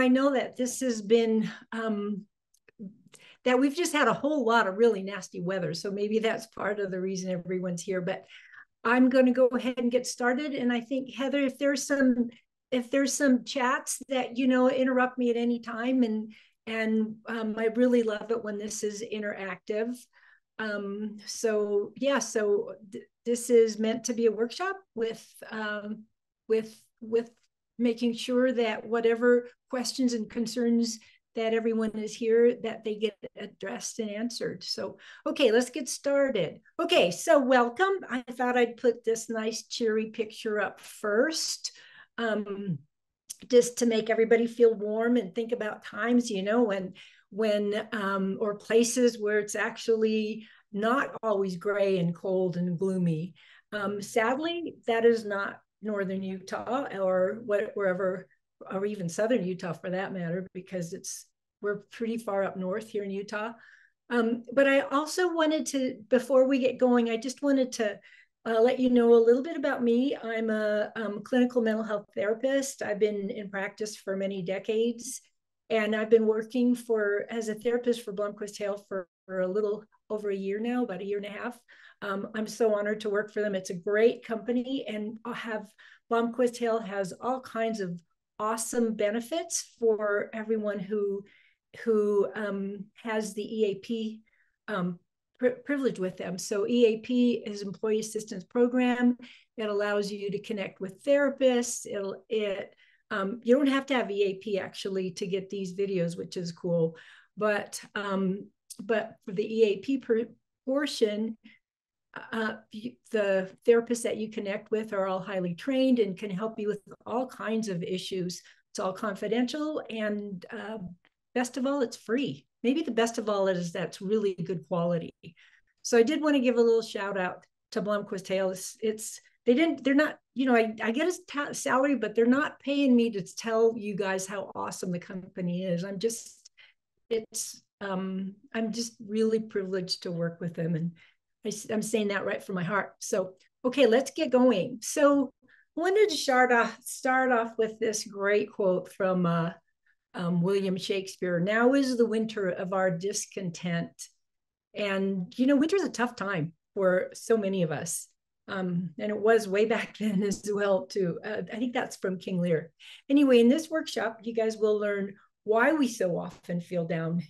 I know that this has been, that we've just had a whole lot of really nasty weather. So maybe that's part of the reason everyone's here. But I'm going to go ahead and get started. And I think, Heather, if there's some chats that, interrupt me at any time. And I really love it when this is interactive. So this is meant to be a workshop with making sure that whatever questions and concerns that everyone is here, that they get addressed and answered. So, okay, let's get started. Okay, so welcome. I thought I'd put this nice cheery picture up first, just to make everybody feel warm and think about times, when or places where it's actually not always gray and cold and gloomy. Sadly, that is not northern Utah or wherever, or even southern Utah for that matter, because we're pretty far up north here in Utah. But I also wanted to, before we get going, I just wanted to let you know a little bit about me. I'm a clinical mental health therapist. I've been in practice for many decades, and I've been working as a therapist for Blomquist Hale for a little over a year now, about a year and a half. I'm so honored to work for them. It's a great company, and Blomquist Hale has all kinds of awesome benefits for everyone who has the EAP privilege with them. So EAP is Employee Assistance Program. It allows you to connect with therapists. You don't have to have EAP actually to get these videos, which is cool. But for the EAP portion, the therapists that you connect with are all highly trained and can help you with all kinds of issues. It's all confidential, and best of all, it's free. Maybe the best of all is that's really good quality. So I did want to give a little shout out to Blomquist Hale. They're not, I get a salary, but they're not paying me to tell you guys how awesome the company is. I'm just really privileged to work with them, and I'm saying that right from my heart. So, okay, let's get going. So I wanted to start off with this great quote from William Shakespeare. Now is the winter of our discontent. And, winter's a tough time for so many of us. And it was way back then as well, too. I think that's from King Lear. Anyway, in this workshop, you guys will learn why we so often feel down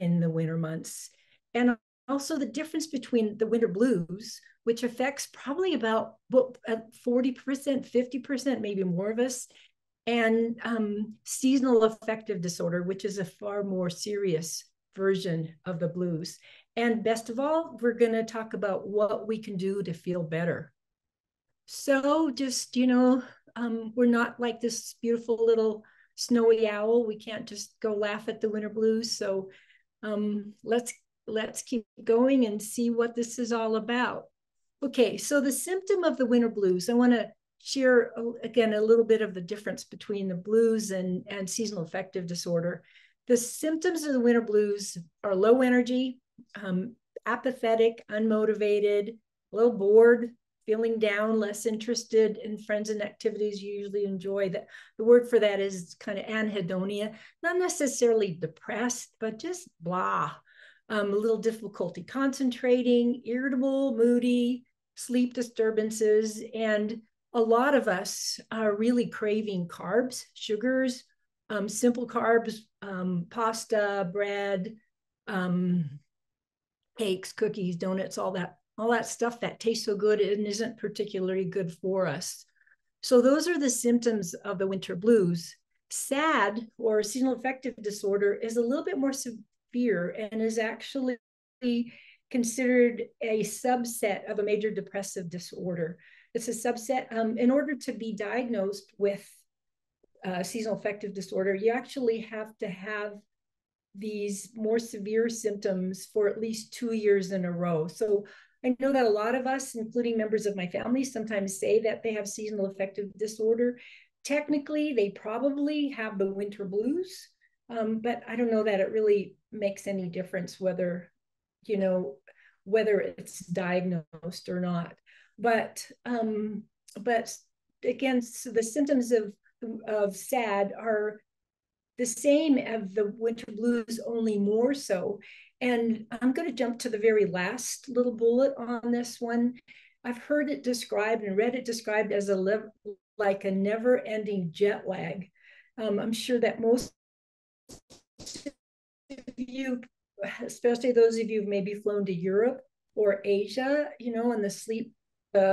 in the winter months, and also the difference between the winter blues, which affects probably about 40%, 50%, maybe more of us, and seasonal affective disorder, which is a far more serious version of the blues. And best of all, we're going to talk about what we can do to feel better. So just, we're not like this beautiful little snowy owl. We can't just go laugh at the winter blues. So let's keep going and see what this is all about. Okay, so the symptom of the winter blues, I want to share again a little bit of the difference between the blues and seasonal affective disorder. The symptoms of the winter blues are low energy, apathetic, unmotivated, a little bored, feeling down, less interested in friends and activities you usually enjoy. The word for that is kind of anhedonia, not necessarily depressed, but just blah. A little difficulty concentrating, irritable, moody, sleep disturbances, and a lot of us are really craving carbs, sugars, simple carbs, pasta, bread, cakes, cookies, donuts, all that stuff that tastes so good and isn't particularly good for us. So those are the symptoms of the winter blues. SAD, or seasonal affective disorder, is a little bit more severe and is actually considered a subset of a major depressive disorder. It's a subset. In order to be diagnosed with seasonal affective disorder, you actually have to have these more severe symptoms for at least 2 years in a row. So I know that a lot of us, including members of my family, sometimes say that they have seasonal affective disorder. Technically, they probably have the winter blues, but I don't know that it really makes any difference whether it's diagnosed or not. But again, so the symptoms of SAD are the same as the winter blues, only more so. And I'm going to jump to the very last little bullet on this one. I've heard it described and read it described as like a never-ending jet lag. I'm sure that most of you, especially those of you who've maybe flown to Europe or Asia, and the sleep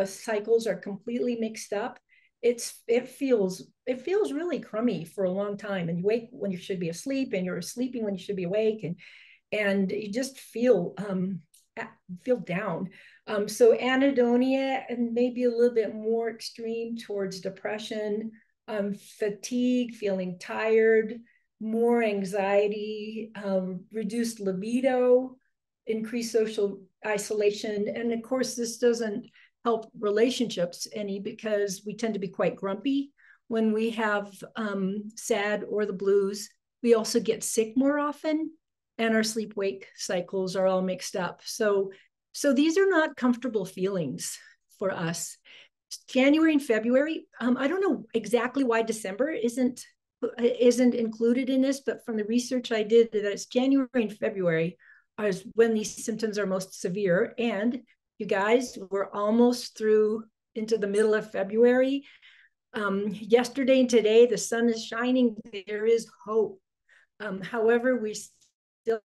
cycles are completely mixed up. It feels really crummy for a long time, and you wake when you should be asleep, and you're sleeping when you should be awake, and you just feel down. So anhedonia, and maybe a little bit more extreme towards depression, fatigue, feeling tired, more anxiety, reduced libido, increased social isolation. And of course, this doesn't help relationships any, because we tend to be quite grumpy when we have SAD or the blues. We also get sick more often, and our sleep-wake cycles are all mixed up. So these are not comfortable feelings for us. January and February, I don't know exactly why December isn't included in this, but from the research I did, that it's January and February is when these symptoms are most severe. And you guys, we're almost through into the middle of February. Yesterday and today, the sun is shining. There is hope. However, we still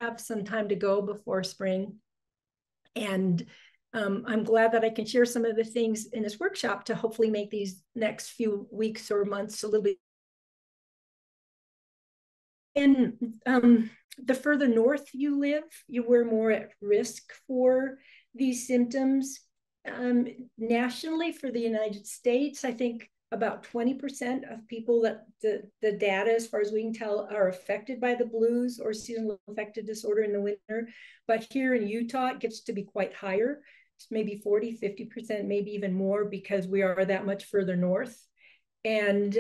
have some time to go before spring. And I'm glad that I can share some of the things in this workshop to hopefully make these next few weeks or months a little bit. And the further north you live, you were more at risk for these symptoms. Nationally, for the United States, I think about 20% of people that the data, as far as we can tell, are affected by the blues or seasonal affective disorder in the winter. But here in Utah, it gets to be quite higher. It's maybe 40, 50%, maybe even more, because we are that much further north. And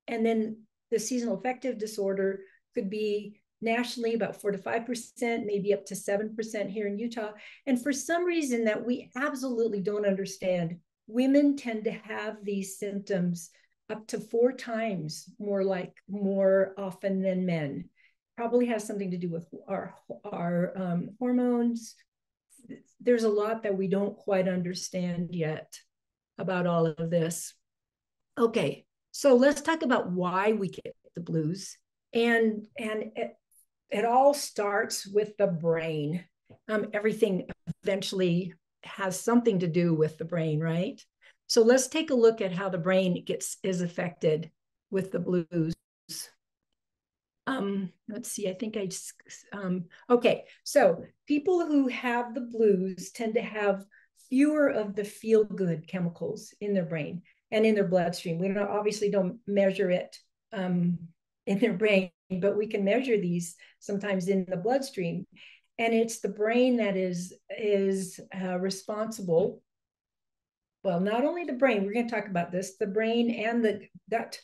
then the seasonal affective disorder could be nationally about 4 to 5%, maybe up to 7% here in Utah. And for some reason that we absolutely don't understand, women tend to have these symptoms up to 4 times more often than men. Probably has something to do with our hormones. There's a lot that we don't quite understand yet about all of this. Okay, so let's talk about why we get the blues. And it all starts with the brain. Everything eventually has something to do with the brain, right? So let's take a look at how the brain is affected with the blues. Let's see, I think I just, okay. So people who have the blues tend to have fewer of the feel-good chemicals in their brain and in their bloodstream. We obviously don't measure it in their brain, but we can measure these sometimes in the bloodstream. And it's the brain that is responsible. Well, not only the brain, we're going to talk about this, the brain and the gut,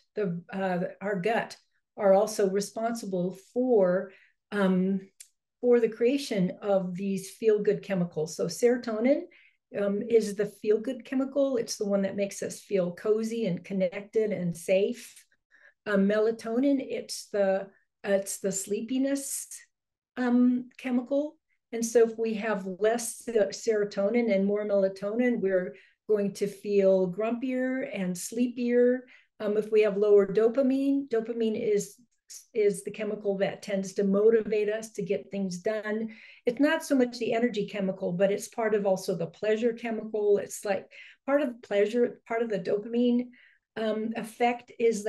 our gut are also responsible for the creation of these feel-good chemicals. So serotonin is the feel-good chemical. It's the one that makes us feel cozy and connected and safe. Melatonin, it's the sleepiness chemical. And so if we have less serotonin and more melatonin, we're going to feel grumpier and sleepier. If we have lower dopamine, dopamine is the chemical that tends to motivate us to get things done. It's not so much the energy chemical, but it's part of also the pleasure chemical. It's like part of the pleasure, part of the dopamine effect is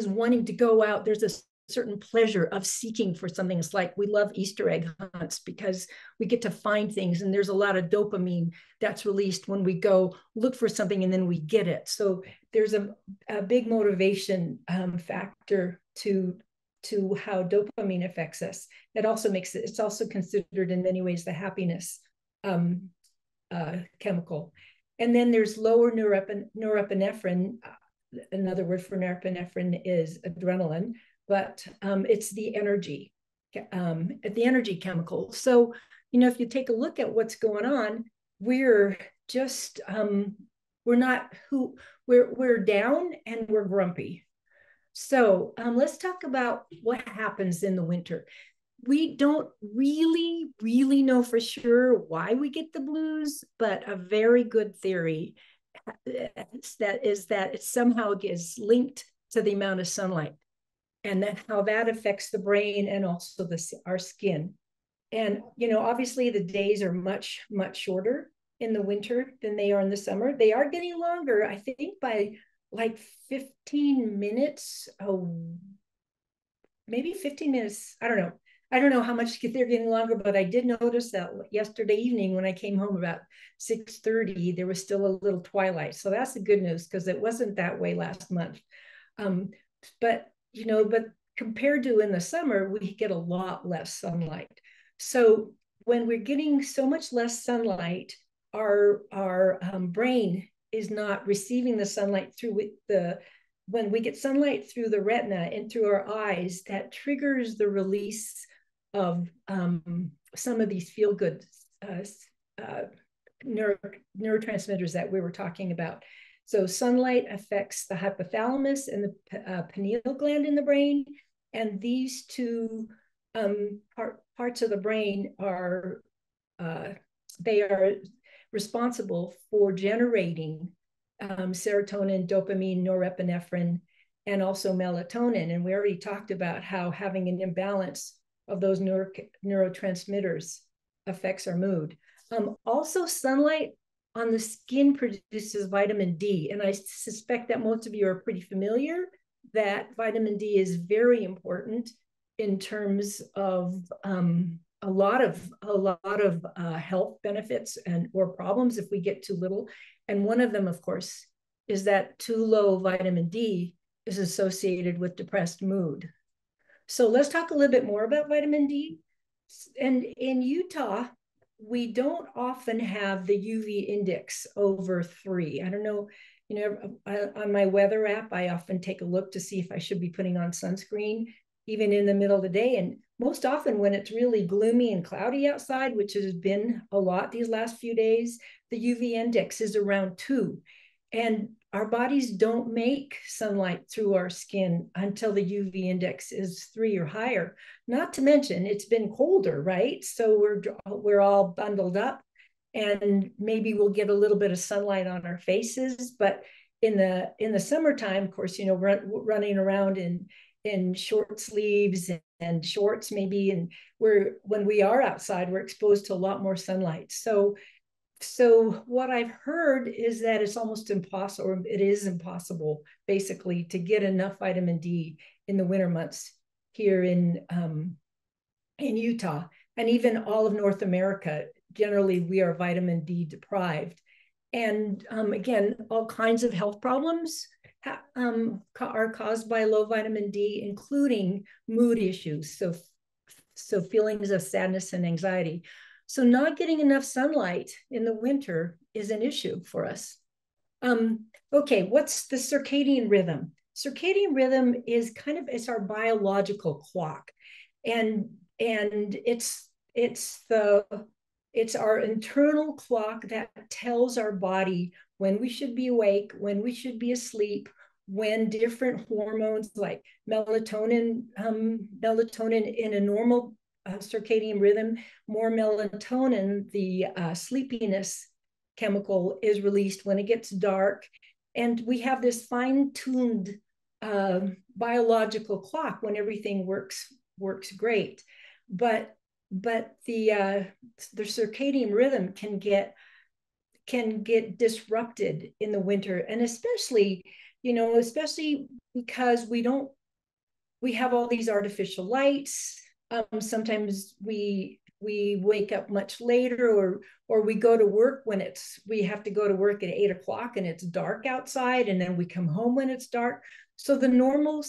wanting to go out. There's a certain pleasure of seeking for something. It's like we love Easter egg hunts because we get to find things, and there's a lot of dopamine that's released when we go look for something and then we get it. So there's a big motivation factor to how dopamine affects us. It's also considered in many ways the happiness chemical. And then there's lower norepinephrine. Another word for norepinephrine is adrenaline, but it's the energy chemical. So, if you take a look at what's going on, we're just we're not who we're down and we're grumpy. So let's talk about what happens in the winter. We don't really know for sure why we get the blues, but a very good theory is that it somehow gets linked to the amount of sunlight, and then how that affects the brain and also our skin. And obviously the days are much shorter in the winter than they are in the summer. They are getting longer, I think, by like 15 minutes. Maybe 15 minutes. I don't know how much they're getting longer, but I did notice that yesterday evening when I came home about 6:30, there was still a little twilight. So that's the good news, because it wasn't that way last month. But compared to in the summer, we get a lot less sunlight. So when we're getting so much less sunlight, our brain is not receiving the sunlight through when we get sunlight through the retina and through our eyes, that triggers the release of some of these feel-good neurotransmitters that we were talking about. So sunlight affects the hypothalamus and the pineal gland in the brain, and these two parts of the brain are responsible for generating serotonin, dopamine, norepinephrine, and also melatonin. And we already talked about how having an imbalance of those neurotransmitters affects our mood. Also, sunlight on the skin produces vitamin D. And I suspect that most of you are pretty familiar that vitamin D is very important in terms of a lot of health benefits or problems if we get too little. And one of them, of course, is that too low vitamin D is associated with depressed mood. So let's talk a little bit more about vitamin D. And in Utah, we don't often have the UV index over 3. I don't know, on my weather app, I often take a look to see if I should be putting on sunscreen, even in the middle of the day. And most often when it's really gloomy and cloudy outside, which has been a lot these last few days, the UV index is around 2. And our bodies don't make sunlight through our skin until the UV index is 3 or higher. Not to mention it's been colder, right? So we're all bundled up, and maybe we'll get a little bit of sunlight on our faces. But in the summertime, of course, running around in short sleeves and shorts maybe, and when we are outside, we're exposed to a lot more sunlight. So what I've heard is that it's almost impossible, or it is impossible, basically, to get enough vitamin D in the winter months here in Utah, and even all of North America. Generally, we are vitamin D deprived. And again, all kinds of health problems are caused by low vitamin D, including mood issues, so feelings of sadness and anxiety. So not getting enough sunlight in the winter is an issue for us. Okay, what's the circadian rhythm? Circadian rhythm is it's our biological clock, and it's our internal clock that tells our body when we should be awake, when we should be asleep, when different hormones like melatonin in a normal circadian rhythm, more melatonin, the sleepiness chemical, is released when it gets dark. And we have this fine-tuned biological clock when everything works great. But the circadian rhythm can get disrupted in the winter, and especially because we have all these artificial lights. Sometimes we wake up much later, or we go to work when we have to go to work at 8 o'clock and it's dark outside, and then we come home when it's dark. So the normal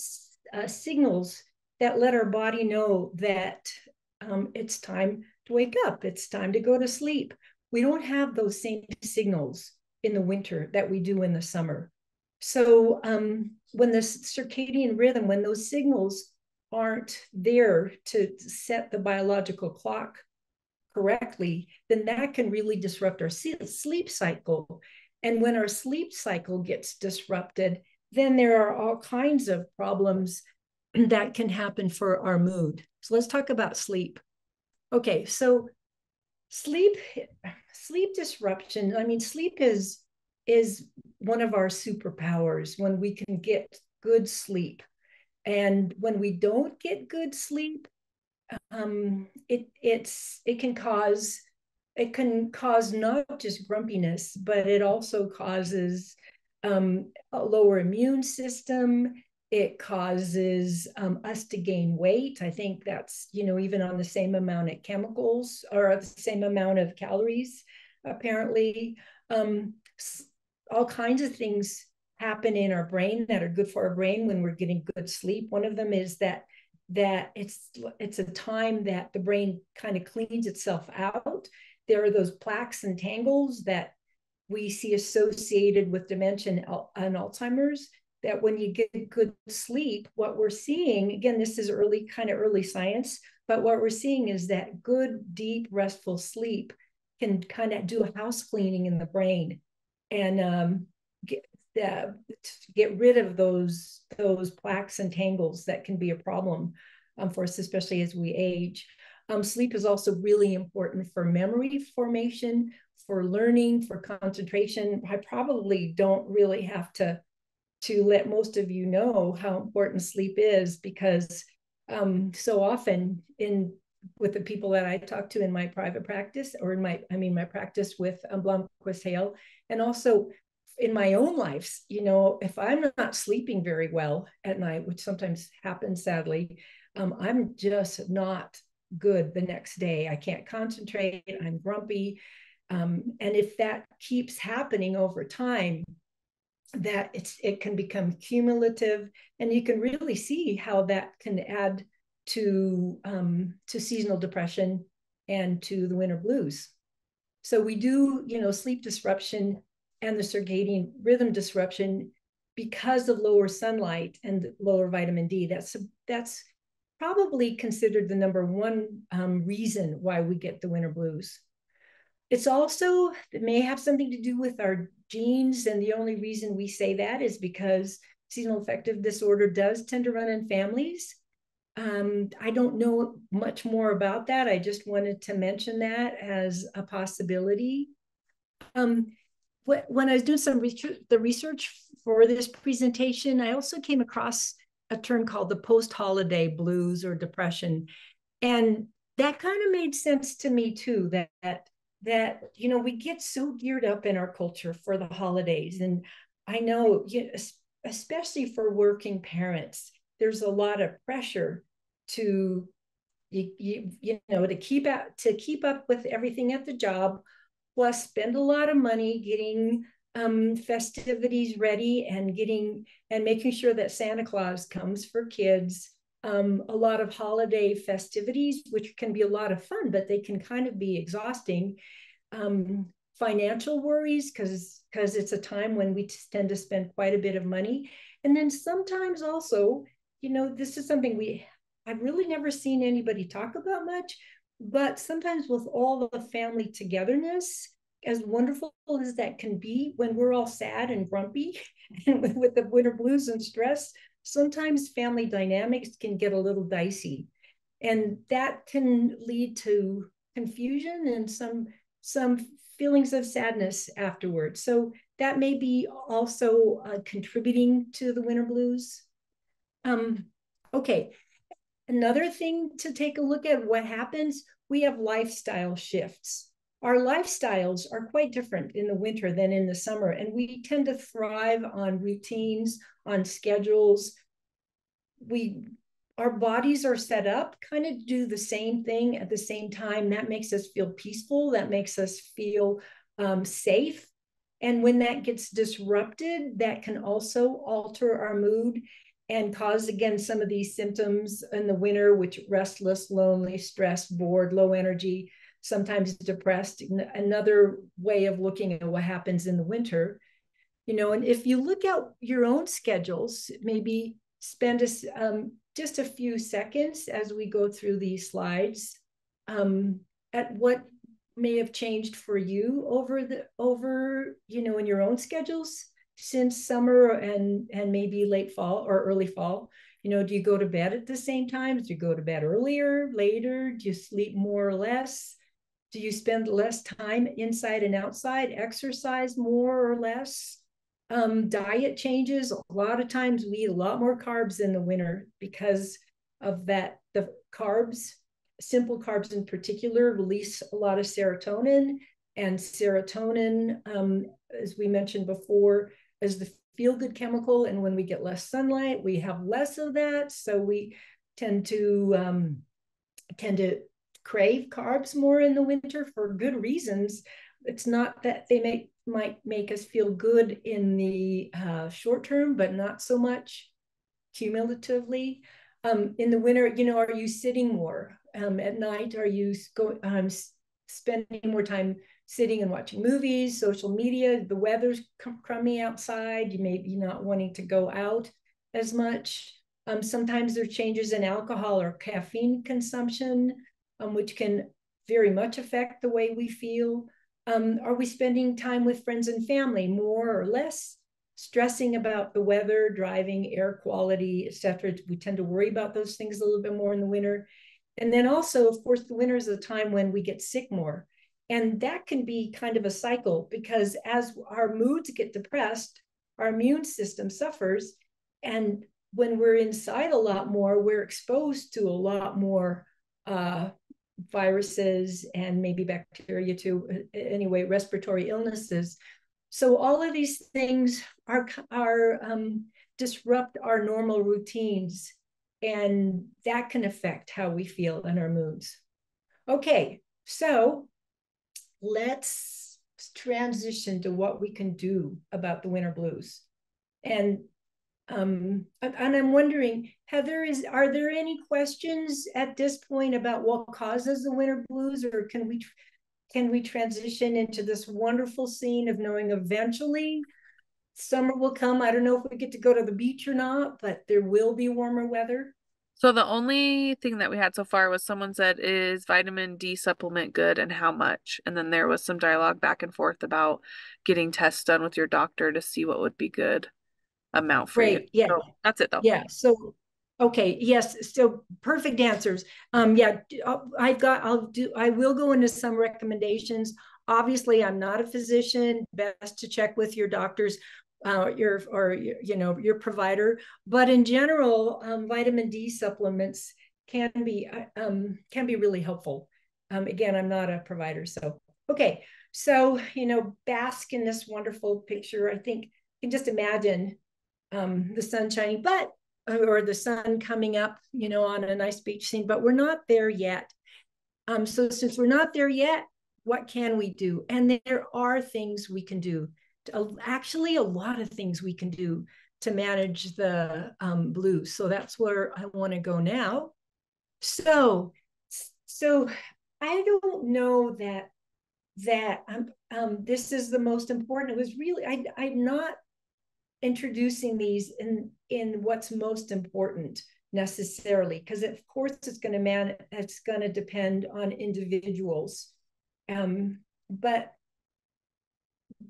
signals that let our body know that it's time to wake up, it's time to go to sleep, we don't have those same signals in the winter that we do in the summer. So when the circadian rhythm, when those signals aren't there to set the biological clock correctly, then that can really disrupt our sleep cycle. And when our sleep cycle gets disrupted, then there are all kinds of problems that can happen for our mood. So let's talk about sleep. Okay, so sleep disruption. I mean, sleep is one of our superpowers when we can get good sleep. And when we don't get good sleep, it can cause not just grumpiness, but it also causes a lower immune system. It causes us to gain weight. I think that's, even on the same amount of chemicals or the same amount of calories, apparently. All kinds of things happen in our brain that are good for our brain when we're getting good sleep. One of them is that it's a time that the brain kind of cleans itself out. There are those plaques and tangles that we see associated with dementia and Alzheimer's, that when you get good sleep, what we're seeing, again, this is early science, but what we're seeing is that good, deep, restful sleep can kind of do a house cleaning in the brain and get rid of those plaques and tangles that can be a problem for us, especially as we age. Sleep is also really important for memory formation, for learning, for concentration. I probably don't really have to let most of you know how important sleep is, because so often with the people that I talk to in my private practice, or in my practice with Blomquist Hale, and also in my own life, if I'm not sleeping very well at night, which sometimes happens sadly, I'm just not good the next day. I can't concentrate, I'm grumpy. And if that keeps happening over time, that it can become cumulative, and you can really see how that can add to seasonal depression and to the winter blues. So we do, sleep disruption and the circadian rhythm disruption because of lower sunlight and lower vitamin D. That's probably considered the number one reason why we get the winter blues. It may have something to do with our genes, and the only reason we say that is because seasonal affective disorder does tend to run in families. I don't know much more about that. I just wanted to mention that as a possibility. When I was doing the research for this presentation, I also came across a term called the post-holiday blues or depression. And that kind of made sense to me too, that we get so geared up in our culture for the holidays. And I know, especially for working parents, there's a lot of pressure to keep up with everything at the job, plus spend a lot of money getting festivities ready and making sure that Santa Claus comes for kids. A lot of holiday festivities, which can be a lot of fun, but they can kind of be exhausting. Financial worries, because it's a time when we tend to spend quite a bit of money. And then sometimes also, this is something I've really never seen anybody talk about much, but sometimes with all the family togetherness, as wonderful as that can be, when we're all sad and grumpy and with the winter blues and stress, sometimes family dynamics can get a little dicey, and that can lead to confusion and some feelings of sadness afterwards. So that may be also contributing to the winter blues. Okay, another thing to take a look at what happens, we have lifestyle shifts. Our lifestyles are quite different in the winter than in the summer, and we tend to thrive on routines, on schedules. Our bodies are set up kind of do the same thing at the same time. That makes us feel peaceful. That makes us feel safe. And when that gets disrupted, that can also alter our mood and cause, again, some of these symptoms in the winter, which restless, lonely, stressed, bored, low energy, sometimes depressed. Another way of looking at what happens in the winter, and if you look at your own schedules, maybe spend just a few seconds as we go through these slides at what may have changed for you over in your own schedules since summer and maybe late fall or early fall. Do you go to bed at the same time? Do you go to bed earlier, later? Do you sleep more or less? Do you spend less time inside and outside? Exercise more or less? Diet changes. A lot of times we eat a lot more carbs in the winter because of that. The carbs, simple carbs in particular, release a lot of serotonin, and serotonin, as we mentioned before, is the feel-good chemical. And when we get less sunlight, we have less of that. So we tend to crave carbs more in the winter for good reasons. It's not that they might make us feel good in the short term, but not so much cumulatively. In the winter, are you sitting more at night? Are you spending more time sitting and watching movies, social media? The weather's crummy outside. You may be not wanting to go out as much. Sometimes there are changes in alcohol or caffeine consumption, which can very much affect the way we feel. Are we spending time with friends and family more or less? Stressing about the weather, driving, air quality, etc. We tend to worry about those things a little bit more in the winter. And then also, of course, the winter is a time when we get sick more. And that can be kind of a cycle, because as our moods get depressed, our immune system suffers. And when we're inside a lot more, we're exposed to a lot more viruses and maybe bacteria too, anyway, respiratory illnesses. So all of these things are disrupt our normal routines, and that can affect how we feel and our moods. Okay, so let's transition to what we can do about the winter blues. And I'm wondering, Heather, are there any questions at this point about what causes the winter blues, or can we transition into this wonderful scene of knowing eventually summer will come? I don't know if we get to go to the beach or not, but there will be warmer weather. So the only thing that we had so far was someone said, is vitamin D supplement good and how much? And then there was some dialogue back and forth about getting tests done with your doctor to see what would be good amount for you. Great. Yeah. So that's it though. Yeah. So, okay. Yes. So perfect answers. Yeah, I will go into some recommendations. Obviously, I'm not a physician. Best to check with your doctors, your provider. But in general, vitamin D supplements can be really helpful. Again, I'm not a provider, so okay. So bask in this wonderful picture. I think you can just imagine the sun shining, or the sun coming up, on a nice beach scene, but we're not there yet. So since we're not there yet, what can we do? And there are things we can do. Actually, a lot of things we can do to manage the blues. So that's where I want to go now. So I don't know that this is the most important. It was really, I'm not introducing these in what's most important necessarily, because of course it's going to depend on individuals, but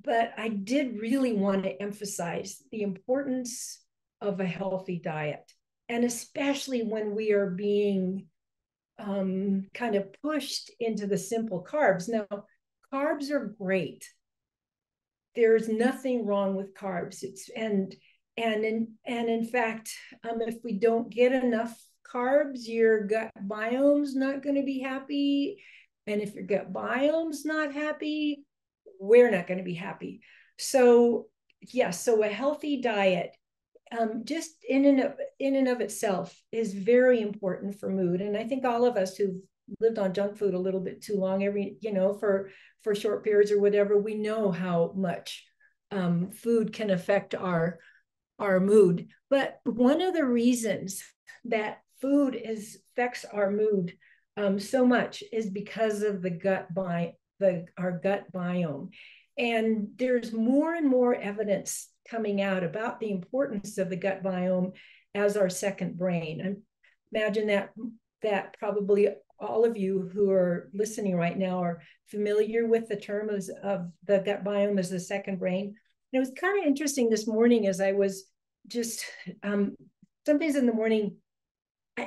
I did really want to emphasize the importance of a healthy diet, and especially when we are being kind of pushed into the simple carbs. Now, carbs are great. There's nothing wrong with carbs. And in fact, if we don't get enough carbs, your gut biome's not going to be happy. And if your gut biome's not happy, we're not going to be happy. So yes, so a healthy diet, just in and of itself, is very important for mood. And I think all of us who've lived on junk food a little bit too long, for short periods or whatever, we know how much food can affect our mood. But one of the reasons that food affects our mood so much is because of our gut biome. And there's more and more evidence coming out about the importance of the gut biome as our second brain. And imagine that that probably all of you who are listening right now are familiar with the term of the gut biome as the second brain. And it was kind of interesting this morning as I was just sometimes in the morning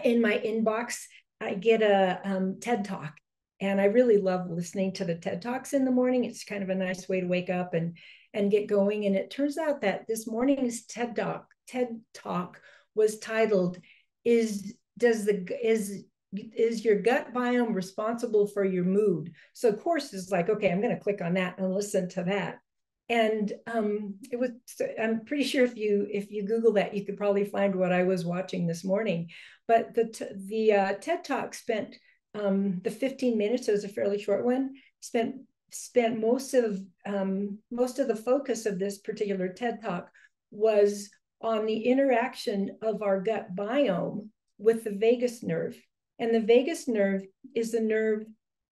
in my inbox, I get a TED Talk. And I really love listening to the TED Talks in the morning. It's kind of a nice way to wake up and get going. And it turns out that this morning's TED Talk was titled, is your gut biome responsible for your mood? So of course it's like, okay, I'm going to click on that and listen to that. And it was, I'm pretty sure if you Google that, you could probably find what I was watching this morning. But the TED Talk spent the 15 minutes, it was a fairly short one, spent most of the focus of this particular TED Talk was on the interaction of our gut biome with the vagus nerve. And the vagus nerve is the nerve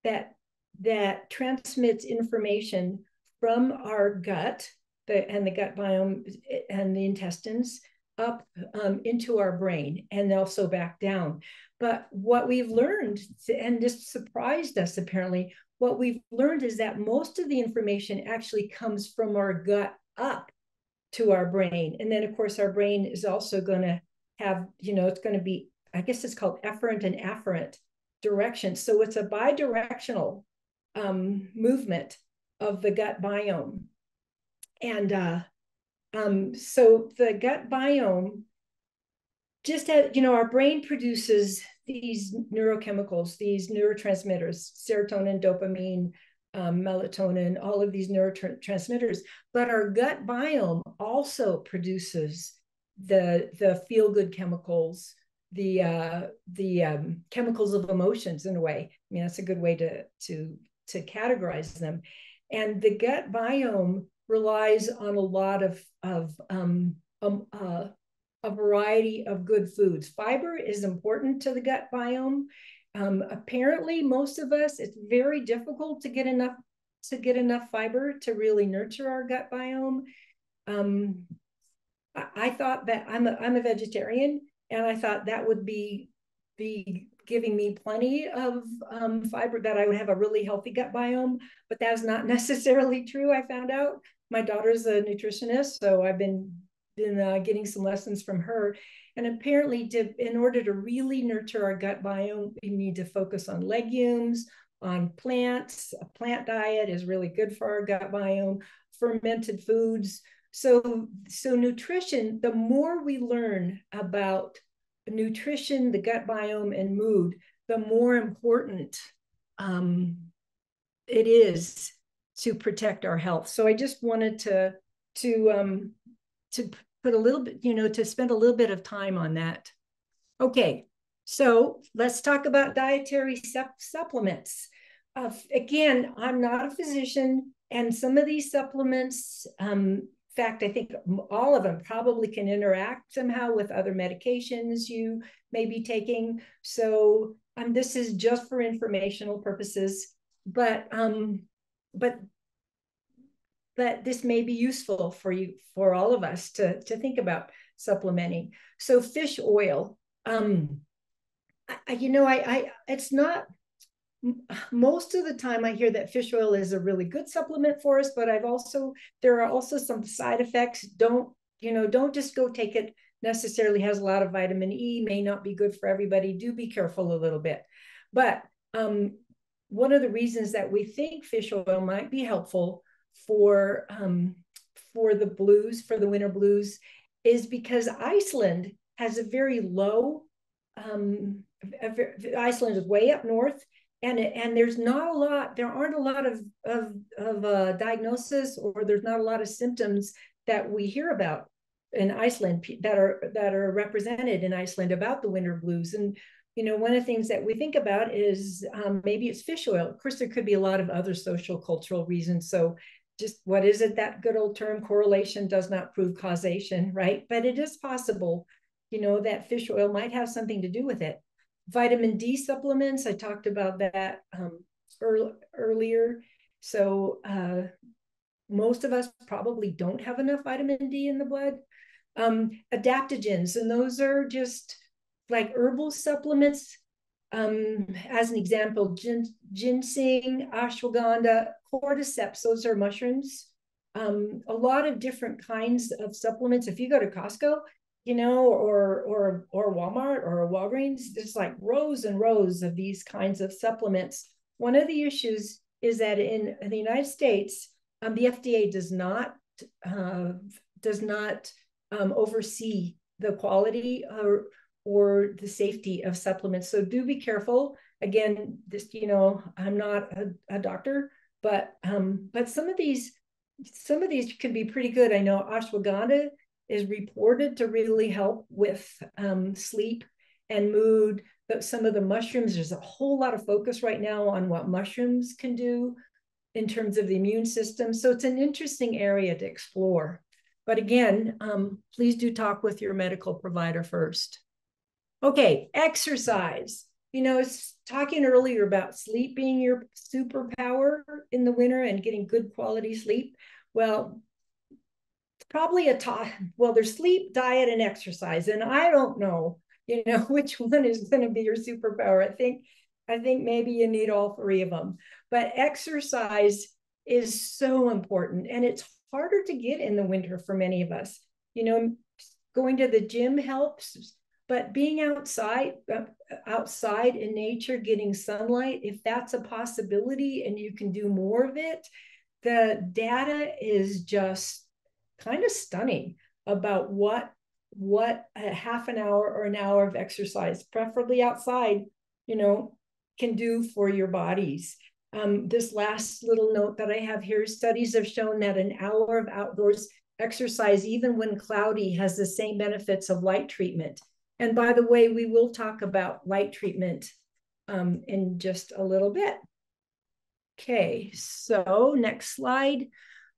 that transmits information from our gut and the gut biome and the intestines up into our brain and also back down. But what we've learned, and this surprised us apparently, what we've learned is that most of the information actually comes from our gut up to our brain. And then of course our brain is also going to have, it's going to be, I guess it's called efferent and afferent direction. So it's a bidirectional movement of the gut biome. And so the gut biome just had, our brain produces these neurochemicals, these neurotransmitters, serotonin, dopamine, melatonin, all of these neurotransmitters. But our gut biome also produces the feel-good chemicals, the chemicals of emotions in a way. I mean, that's a good way to categorize them. And the gut biome relies on a lot of a variety of good foods. Fiber is important to the gut biome. Apparently, most of us, it's very difficult to get enough fiber to really nurture our gut biome. I thought that I'm a vegetarian, and I thought that would be giving me plenty of fiber, that I would have a really healthy gut biome, but that's not necessarily true. I found out my daughter's a nutritionist, so I've been getting some lessons from her. And apparently, in order to really nurture our gut biome, we need to focus on legumes, on plants. A plant diet is really good for our gut biome, fermented foods. So nutrition, the more we learn about nutrition, the gut biome, and mood, the more important it is to protect our health. So I just wanted to put a little bit, to spend a little bit of time on that. Okay, so let's talk about dietary supplements. Again, I'm not a physician, and some of these supplements, in fact, I think all of them probably can interact somehow with other medications you may be taking. So this is just for informational purposes, but this may be useful for all of us to think about supplementing. So fish oil, it's not, most of the time I hear that fish oil is a really good supplement for us, but there are also some side effects. Don't just go take it necessarily. Has a lot of vitamin E, may not be good for everybody. Do be careful a little bit. But one of the reasons that we think fish oil might be helpful for the blues, for the winter blues, is because Iceland has a very low, Iceland is way up north, and there aren't a lot of diagnosis, or there's not a lot of symptoms that we hear about in Iceland that are represented in Iceland about the winter blues. And one of the things that we think about is maybe it's fish oil. Of course, there could be a lot of other social cultural reasons. So just what is it, that good old term, correlation does not prove causation, right? But it is possible, that fish oil might have something to do with it. Vitamin D supplements, I talked about that earlier. So most of us probably don't have enough vitamin D in the blood. Adaptogens, and those are just like herbal supplements. as an example, ginseng, ashwagandha, cordyceps, those are mushrooms. A lot of different kinds of supplements. If you go to Costco, or Walmart or Walgreens, there's like rows and rows of these kinds of supplements. One of the issues is that in the United States, the FDA does not oversee the quality or the safety of supplements. So do be careful. Again, I'm not a doctor, but some of these can be pretty good. I know ashwagandha is reported to really help with sleep and mood. But some of the mushrooms, there's a whole lot of focus right now on what mushrooms can do in terms of the immune system. So it's an interesting area to explore. But again, please do talk with your medical provider first. Okay, exercise. Talking earlier about sleep being your superpower in the winter and getting good quality sleep. Well, probably there's sleep, diet, and exercise. And I don't know, which one is going to be your superpower. I think maybe you need all three of them. But exercise is so important. And it's harder to get in the winter for many of us. Going to the gym helps, but being outside in nature, getting sunlight, if that's a possibility and you can do more of it, the data is just kind of stunning about what a half an hour or an hour of exercise, preferably outside, can do for your bodies. This last little note that I have here, studies have shown that an hour of outdoors exercise, even when cloudy, has the same benefits of light treatment. And by the way, we will talk about light treatment in just a little bit. Okay, so next slide.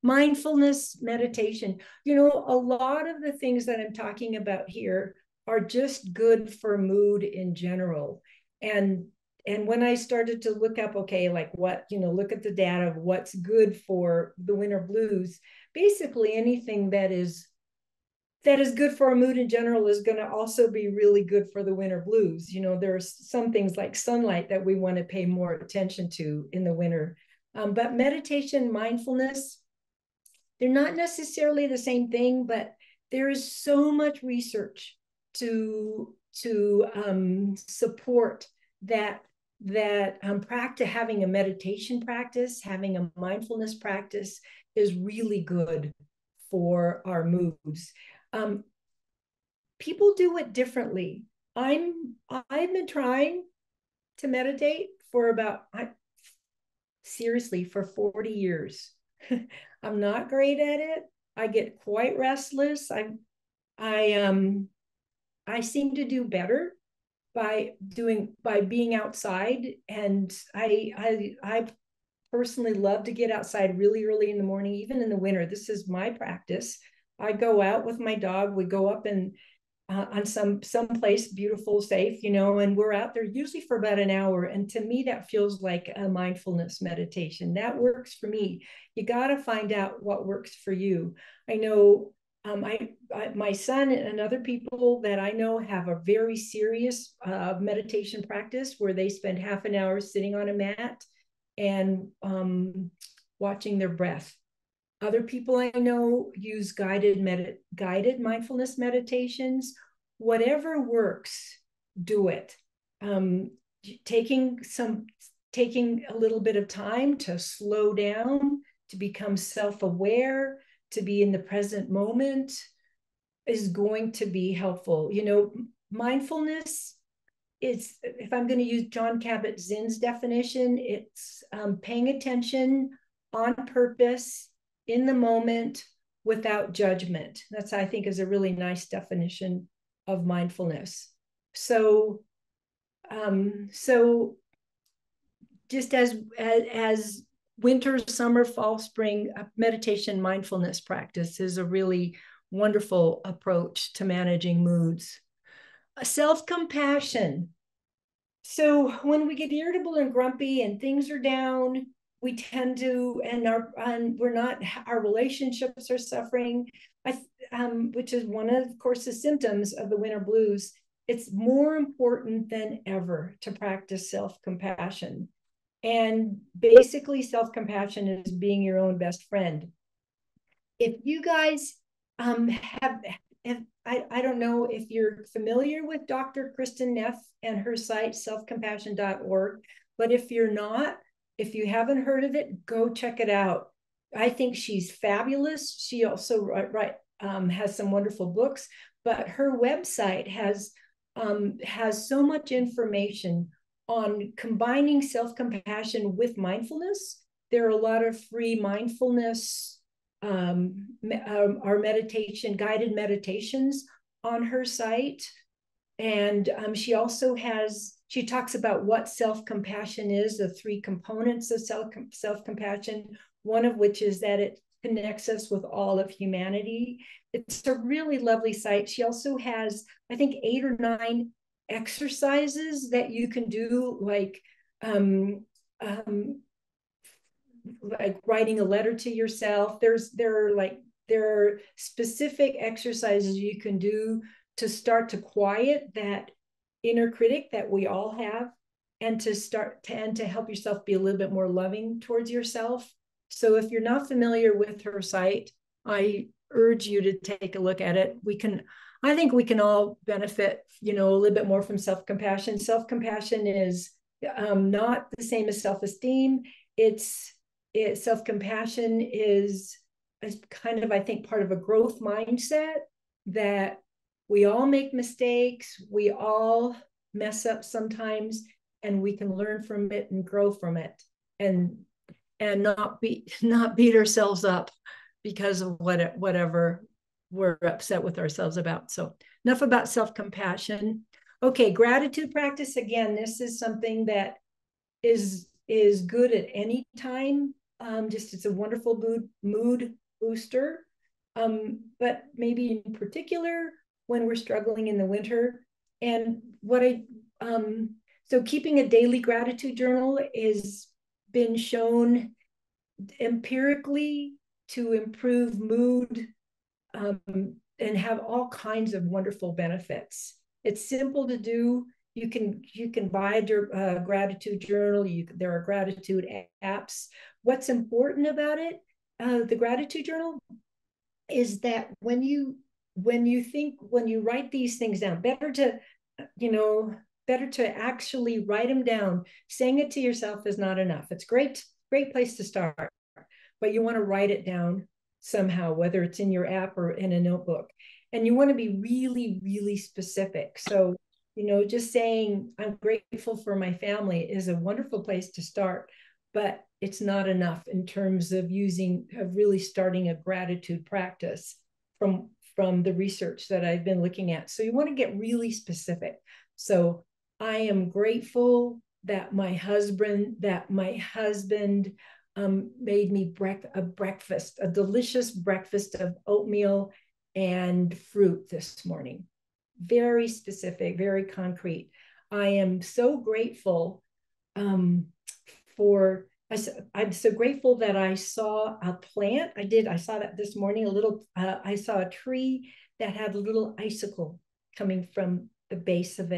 Mindfulness meditation. A lot of the things that I'm talking about here are just good for mood in general. And when I started to look up, okay, like what, look at the data of what's good for the winter blues, basically anything that is good for our mood in general is going to also be really good for the winter blues. There are some things like sunlight that we want to pay more attention to in the winter. But meditation, mindfulness, they're not necessarily the same thing, but there is so much research to support that having a meditation practice, having a mindfulness practice is really good for our moods. People do it differently. I've been trying to meditate for for 40 years. I'm not great at it. I get quite restless. I seem to do better by being outside, and I personally love to get outside really early in the morning, even in the winter. This is my practice. I go out with my dog. We go up and on some place beautiful, safe, and we're out there usually for about an hour. And to me, that feels like a mindfulness meditation. That works for me. You got to find out what works for you. I know my son and other people that I know have a very serious meditation practice where they spend half an hour sitting on a mat and watching their breath. Other people I know use guided mindfulness meditations. Whatever works, do it. Taking a little bit of time to slow down, to become self-aware, to be in the present moment is going to be helpful. Mindfulness is, if I'm going to use Jon Kabat-Zinn's definition, it's paying attention on purpose, in the moment, without judgment. That's, I think, is a really nice definition of mindfulness. So just as winter, summer, fall, spring, meditation, mindfulness practice is a really wonderful approach to managing moods. Self-compassion. So when we get irritable and grumpy and things are down, we tend to, and our relationships are suffering, which is one of course, the symptoms of the winter blues, it's more important than ever to practice self-compassion. And basically, self-compassion is being your own best friend. If you guys have I don't know if you're familiar with Dr. Kristen Neff and her site, selfcompassion.org, but if you're not, if you haven't heard of it, go check it out. I think she's fabulous. She also has some wonderful books, but her website has so much information on combining self-compassion with mindfulness. There are a lot of free mindfulness our meditation, guided meditations on her site. And she also has, she talks about what self-compassion is, the three components of self-compassion, one of which is that it connects us with all of humanity. It's a really lovely site. She also has, I think, 8 or 9 exercises that you can do, like writing a letter to yourself. There are specific exercises you can do to start to quiet that inner critic that we all have, and to help yourself be a little bit more loving towards yourself. So if you're not familiar with her site, I urge you to take a look at it. I think we can all benefit, a little bit more from self-compassion. Self-compassion is not the same as self-esteem. Self-compassion is kind of, I think, part of a growth mindset that we all make mistakes, we all mess up sometimes, and we can learn from it and grow from it, and not beat ourselves up because of whatever we're upset with ourselves about. So enough about self-compassion. Okay, gratitude practice. Again, this is something that is good at any time. It's a wonderful mood booster. But maybe in particular when we're struggling in the winter. And so keeping a daily gratitude journal is been shown empirically to improve mood and have all kinds of wonderful benefits. It's simple to do. You can buy a gratitude journal. There are gratitude apps. What's important about it, the gratitude journal, is that when you write these things down, better to actually write them down. Saying it to yourself is not enough. It's great place to start, but you want to write it down somehow, whether it's in your app or in a notebook. And you want to be really, really specific. So, just saying I'm grateful for my family is a wonderful place to start, but it's not enough in terms of really starting a gratitude practice from the research that I've been looking at. So you want to get really specific. So I am grateful that my husband made me a delicious breakfast of oatmeal and fruit this morning. Very specific, very concrete. I am so grateful I'm so grateful that I saw a plant. I saw that this morning, I saw a tree that had a little icicle coming from the base of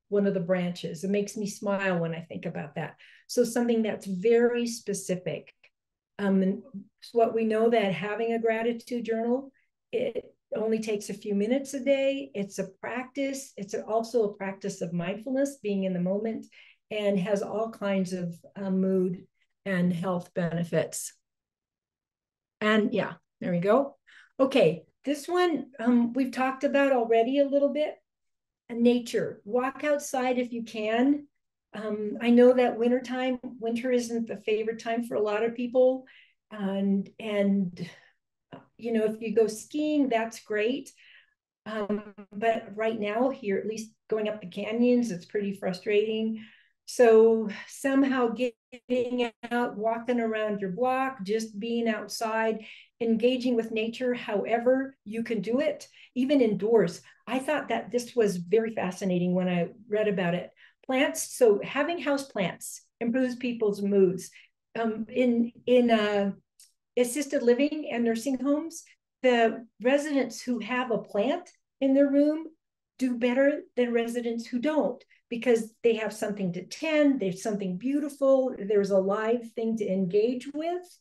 one of the branches. It makes me smile when I think about that. So something that's very specific. And what we know, that having a gratitude journal, it only takes a few minutes a day. It's a practice. It's also a practice of mindfulness, being in the moment, and has all kinds of mood and health benefits. And yeah, there we go. Okay, this one we've talked about already a little bit. Nature. Walk outside if you can. I know that winter isn't the favorite time for a lot of people. And if you go skiing, that's great. But right now here, at least going up the canyons, it's pretty frustrating. So somehow getting out, walking around your block, just being outside, engaging with nature, however you can do it, even indoors. I thought that this was very fascinating when I read about it. Plants, so having house plants improves people's moods. In assisted living and nursing homes, the residents who have a plant in their room do better than residents who don't, because they have something to tend, there's something beautiful, there's a live thing to engage with.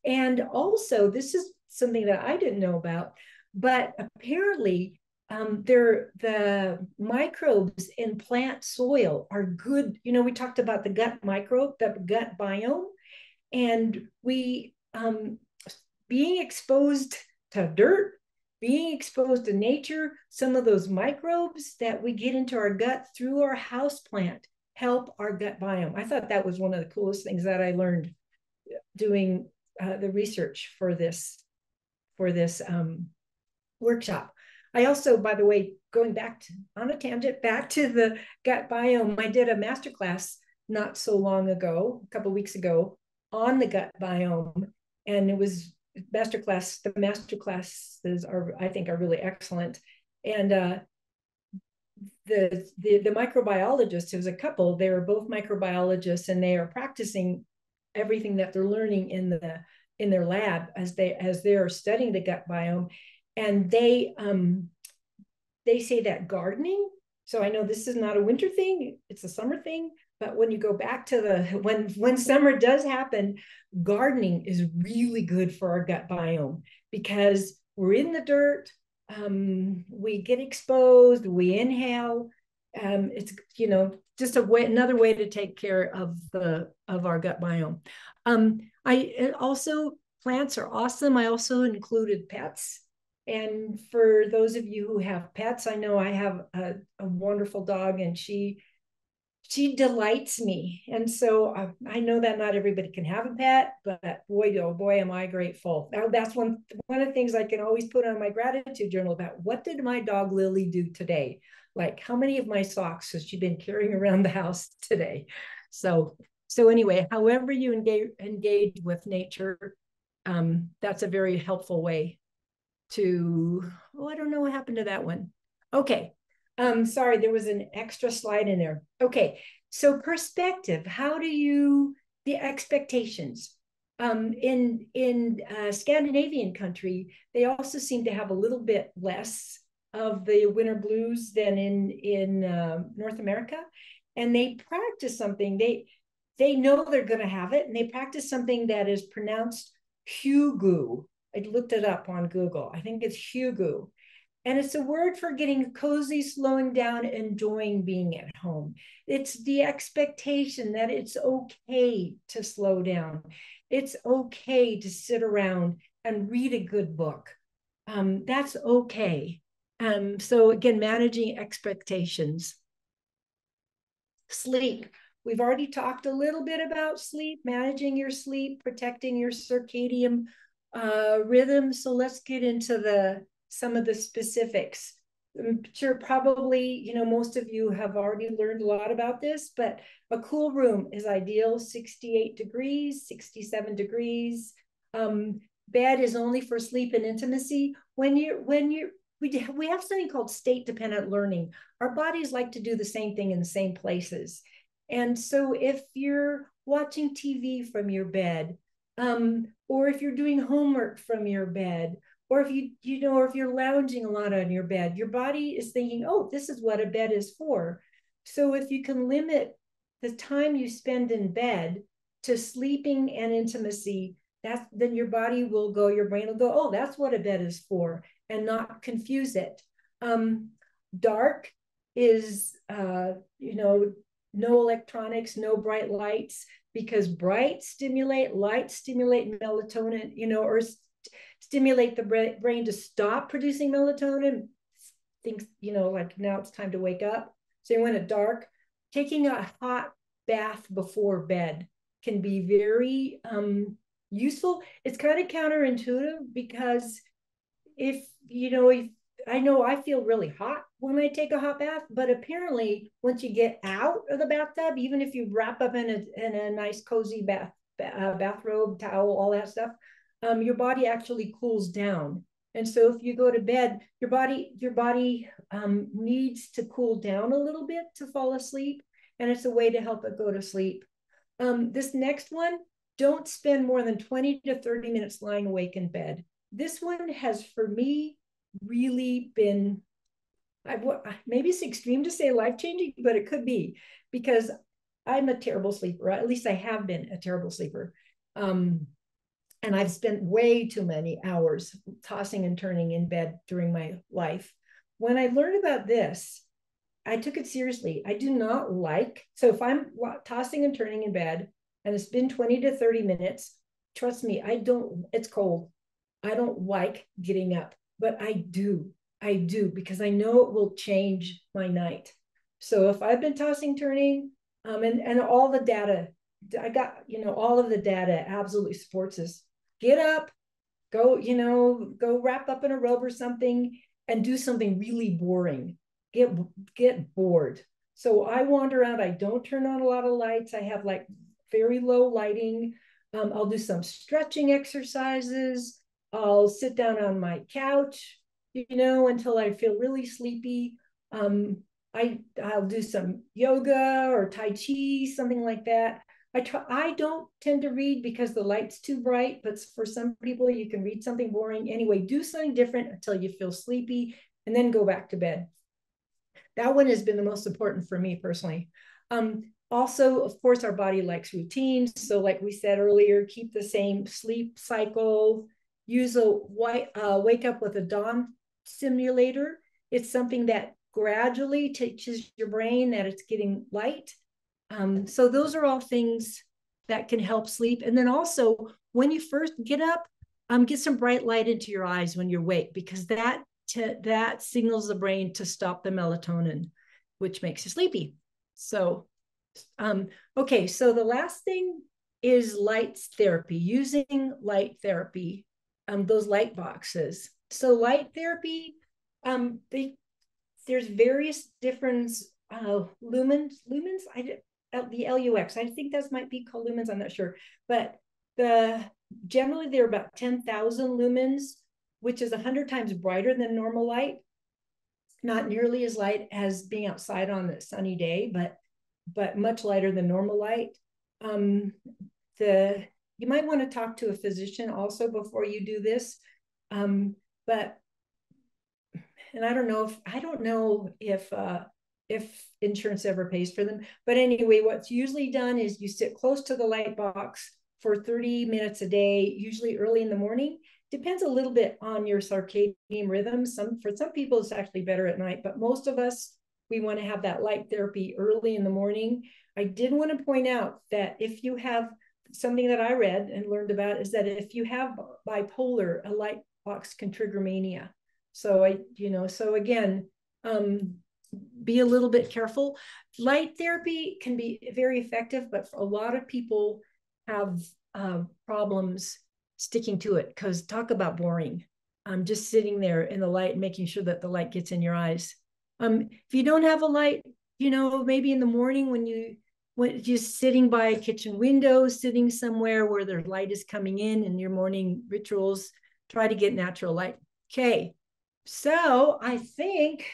And also, this is something that I didn't know about, but apparently the microbes in plant soil are good. You know, we talked about the gut microbe, the gut biome, and we being exposed to dirt, being exposed to nature, some of those microbes that we get into our gut through our house plant help our gut biome. I thought that was one of the coolest things that I learned doing the research for this workshop. I also, by the way, going back to, on a tangent, back to the gut biome, I did a masterclass not so long ago, a couple of weeks ago, on the gut biome, and it was masterclass. The masterclasses are, I think, are really excellent, and the microbiologists, it was a couple. They were both microbiologists, and they are practicing everything that they're learning in their lab as they are studying the gut biome. And they say that gardening, so I know this is not a winter thing, it's a summer thing, but when you go back to the when summer does happen, gardening is really good for our gut biome, because we're in the dirt, we get exposed, we inhale, it's, you know, just another way to take care of our gut biome. I also, plants are awesome. I also included pets. And for those of you who have pets, I know I have a wonderful dog, and she delights me. And so I know that not everybody can have a pet, but boy, oh boy, am I grateful. Now, that's one of the things I can always put on my gratitude journal about, what did my dog Lily do today? Like, how many of my socks has she been carrying around the house today? So anyway, however you engage with nature, that's a very helpful way to, oh, I don't know what happened to that one. Okay. Sorry, there was an extra slide in there. Okay. So perspective, the expectations. In Scandinavian country, they also seem to have a little bit less of the winter blues than in North America. And they practice something, they know they're going to have it, and they practice something that is pronounced hygge. I looked it up on Google. I think it's hygge. And it's a word for getting cozy, slowing down, enjoying being at home. It's the expectation that it's okay to slow down. It's okay to sit around and read a good book. That's okay. So again, managing expectations. Sleep. We've already talked a little bit about sleep, managing your sleep, protecting your circadian rhythm. So let's get into some of the specifics. I'm sure probably, you know, most of you have already learned a lot about this, but a cool room is ideal, 68 degrees, 67 degrees. Bed is only for sleep and intimacy. We have something called state dependent learning. Our bodies like to do the same thing in the same places. And so if you're watching TV from your bed, or if you're doing homework from your bed, or if if you're lounging a lot on your bed, your body is thinking, oh, this is what a bed is for. So if you can limit the time you spend in bed to sleeping and intimacy, then your brain will go, oh, that's what a bed is for, and not confuse it. Dark is, no electronics, no bright lights, because light stimulate melatonin, or stimulate the brain to stop producing melatonin. Things, like now it's time to wake up. So you want it dark. Taking a hot bath before bed can be very useful. It's kind of counterintuitive, because if I know I feel really hot when I take a hot bath, but apparently once you get out of the bathtub, even if you wrap up in a nice cozy bathrobe, towel, all that stuff, your body actually cools down. And so if you go to bed, your body needs to cool down a little bit to fall asleep, and it's a way to help it go to sleep. This next one, don't spend more than 20 to 30 minutes lying awake in bed. This one has, for me, really been maybe it's extreme to say life-changing, but it could be, because I'm a terrible sleeper. At least I have been a terrible sleeper. And I've spent way too many hours tossing and turning in bed during my life. When I learned about this, I took it seriously. I do not like, so if I'm tossing and turning in bed and it's been 20 to 30 minutes, trust me, it's cold. I don't like getting up, but I do, because I know it will change my night. So if I've been tossing, turning, and all the data, I got, all of the data absolutely supports this. Get up, go, go wrap up in a robe or something and do something really boring. Get bored. So I wander around. I don't turn on a lot of lights. I have like very low lighting. I'll do some stretching exercises. I'll sit down on my couch, until I feel really sleepy. I'll do some yoga or tai chi, something like that. I don't tend to read because the light's too bright, but for some people you can read something boring. Anyway, do something different until you feel sleepy and then go back to bed. That one has been the most important for me personally. Also, of course, our body likes routines. So like we said earlier, keep the same sleep cycle, use wake up with a dawn simulator. It's something that gradually teaches your brain that it's getting light. So those are all things that can help sleep. And then also, when you first get up, get some bright light into your eyes when you're awake, because that signals the brain to stop the melatonin, which makes you sleepy. So, okay, so the last thing is light therapy, using light therapy, those light boxes. So light therapy, there's various different lumens, the LUX. I think that might be called lumens. I'm not sure, but generally they're about 10,000 lumens, which is 100 times brighter than normal light. Not nearly as light as being outside on a sunny day, but much lighter than normal light. You might want to talk to a physician also before you do this. But and I don't know if insurance ever pays for them. But anyway, what's usually done is you sit close to the light box for 30 minutes a day, usually early in the morning. Depends a little bit on your circadian rhythm. For some people, it's actually better at night, but most of us, we want to have that light therapy early in the morning. I did want to point out that if you have something that I read and learned about, is that if you have bipolar, a light box can trigger mania. So so again, be a little bit careful. Light therapy can be very effective, but a lot of people have problems sticking to it, because talk about boring. Just sitting there in the light and making sure that the light gets in your eyes. If you don't have a light, maybe in the morning when just sitting by a kitchen window, sitting somewhere where their light is coming in your morning rituals, try to get natural light. Okay, so I think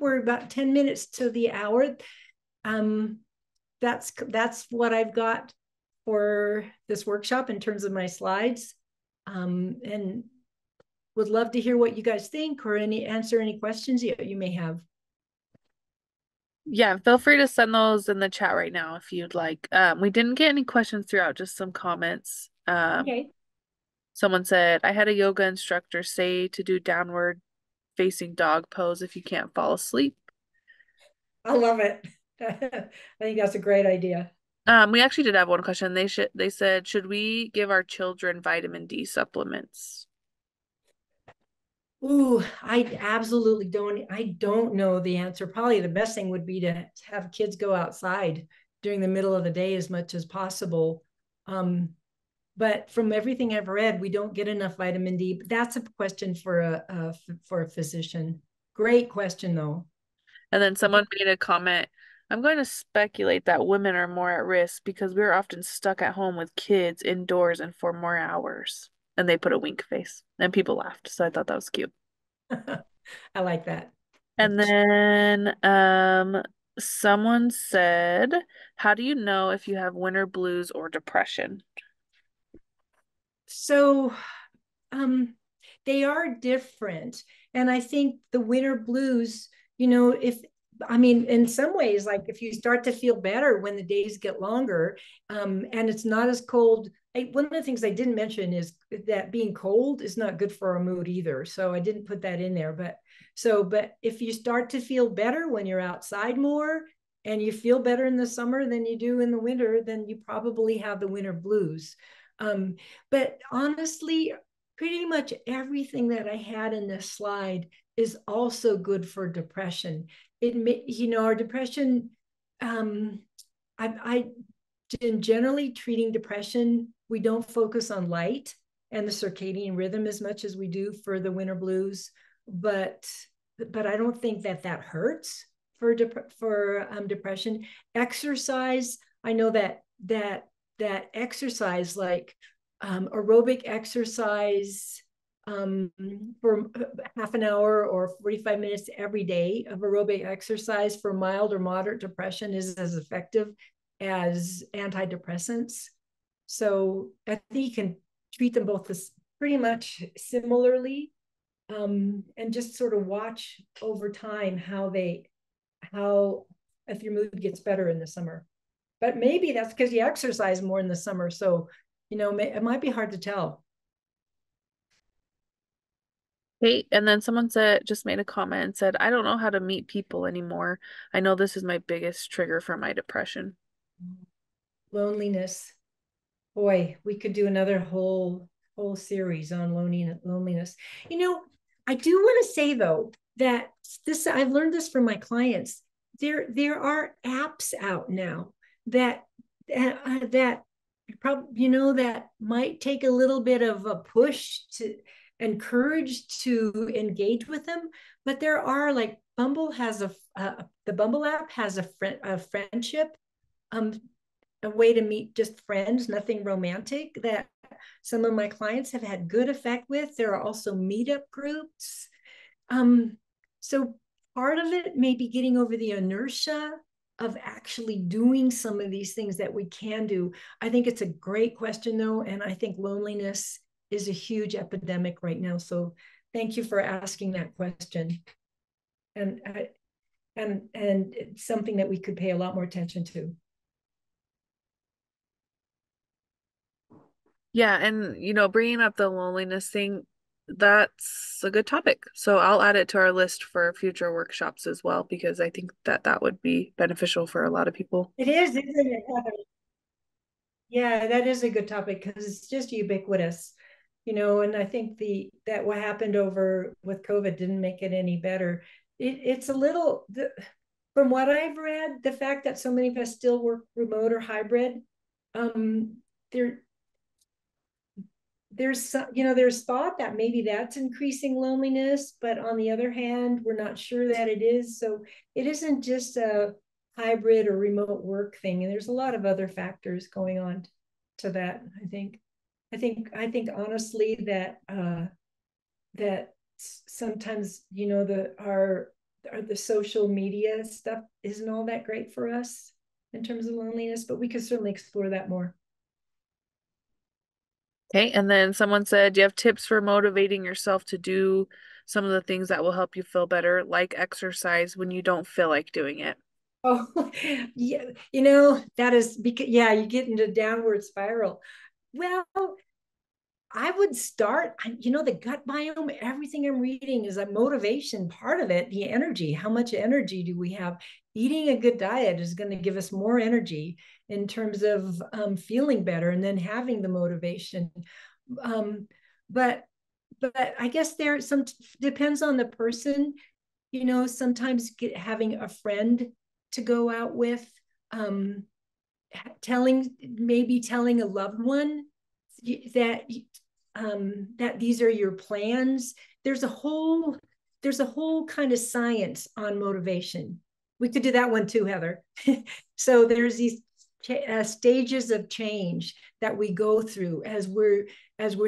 we're about 10 minutes to the hour. That's what I've got for this workshop in terms of my slides. And would love to hear what you guys think, or answer any questions you may have. Yeah, feel free to send those in the chat right now if you'd like. We didn't get any questions throughout, just some comments. Okay. Someone said, I had a yoga instructor say to do downward facing dog pose if you can't fall asleep. I love it. I think that's a great idea. We actually did have one question. They said, should we give our children vitamin D supplements? Ooh, I don't know the answer. Probably the best thing would be to have kids go outside during the middle of the day as much as possible. But from everything I've read, we don't get enough vitamin D. But that's a question for a physician. Great question, though. And then someone made a comment, I'm going to speculate that women are more at risk because we're often stuck at home with kids indoors and for more hours. And they put a wink face and people laughed. So I thought that was cute. I like that. And then someone said, how do you know if you have winter blues or depression? So they are different. And I think the winter blues, you know, I mean, in some ways, like if you start to feel better when the days get longer, and it's not as cold. One of the things I didn't mention is that being cold is not good for our mood either. So I didn't put that in there. But if you start to feel better when you're outside more and you feel better in the summer than you do in the winter, then you probably have the winter blues. But honestly, pretty much everything that I had in this slide is also good for depression. Our depression, I in generally treating depression, we don't focus on light and the circadian rhythm as much as we do for the winter blues, but I don't think that hurts for depression. Exercise, I know that exercise, like aerobic exercise, for half an hour or 45 minutes every day of aerobic exercise for mild or moderate depression is as effective as antidepressants. So I think you can treat them both as pretty much similarly, and just sort of watch over time how if your mood gets better in the summer. But maybe that's because you exercise more in the summer. So, it might be hard to tell. Okay, and then someone just made a comment and said, I don't know how to meet people anymore. I know this is my biggest trigger for my depression. Loneliness. Boy, we could do another whole series on loneliness. I do want to say though that I've learned this from my clients. There are apps out now that that probably that might take a little bit of a push to encourage to engage with them, but there are, like, Bumble has the Bumble app has a friendship, um a way to meet just friends, nothing romantic, that some of my clients have had good effect with. There are also meetup groups. So part of it may be getting over the inertia of actually doing some of these things that we can do. I think it's a great question though, and I think loneliness is a huge epidemic right now. So thank you for asking that question. And it's something that we could pay a lot more attention to. Yeah, and bringing up the loneliness thing, that's a good topic. So I'll add it to our list for future workshops as well, because I think that would be beneficial for a lot of people. It is, isn't it, Heather? Yeah, that is a good topic because it's just ubiquitous, and I think that what happened over with COVID didn't make it any better. It's a little, from what I've read, the fact that so many of us still work remote or hybrid, um, there there's thought that maybe that's increasing loneliness, but on the other hand, we're not sure that it is. So it isn't just a hybrid or remote work thing, and there's a lot of other factors going on to that. I think honestly that sometimes the social media stuff isn't all that great for us in terms of loneliness, but we could certainly explore that more. Okay, and then someone said, do you have tips for motivating yourself to do some of the things that will help you feel better, like exercise when you don't feel like doing it? Oh, yeah, that is because, yeah, you get into downward spiral. Well, I would start, the gut biome, everything I'm reading is a motivation part of it, the energy. How much energy do we have? Eating a good diet is going to give us more energy in terms of feeling better and then having the motivation. Um, but I guess depends on the person. Sometimes having a friend to go out with, um, maybe telling a loved one that that these are your plans. There's a whole kind of science on motivation. We could do that one too, Heather. So there's these stages of change that we go through as we're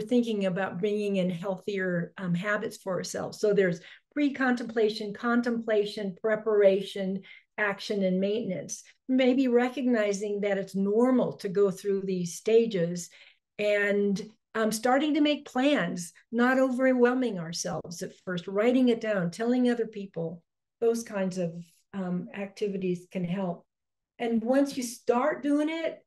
thinking about bringing in healthier habits for ourselves. So there's pre-contemplation, contemplation, preparation, action, and maintenance. Maybe recognizing that it's normal to go through these stages, and Starting to make plans, not overwhelming ourselves at first, writing it down, telling other people, those kinds of activities can help. And once you start doing it,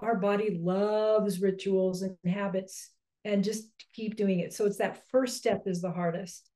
our body loves rituals and habits, and just keep doing it. So it's that first step is the hardest.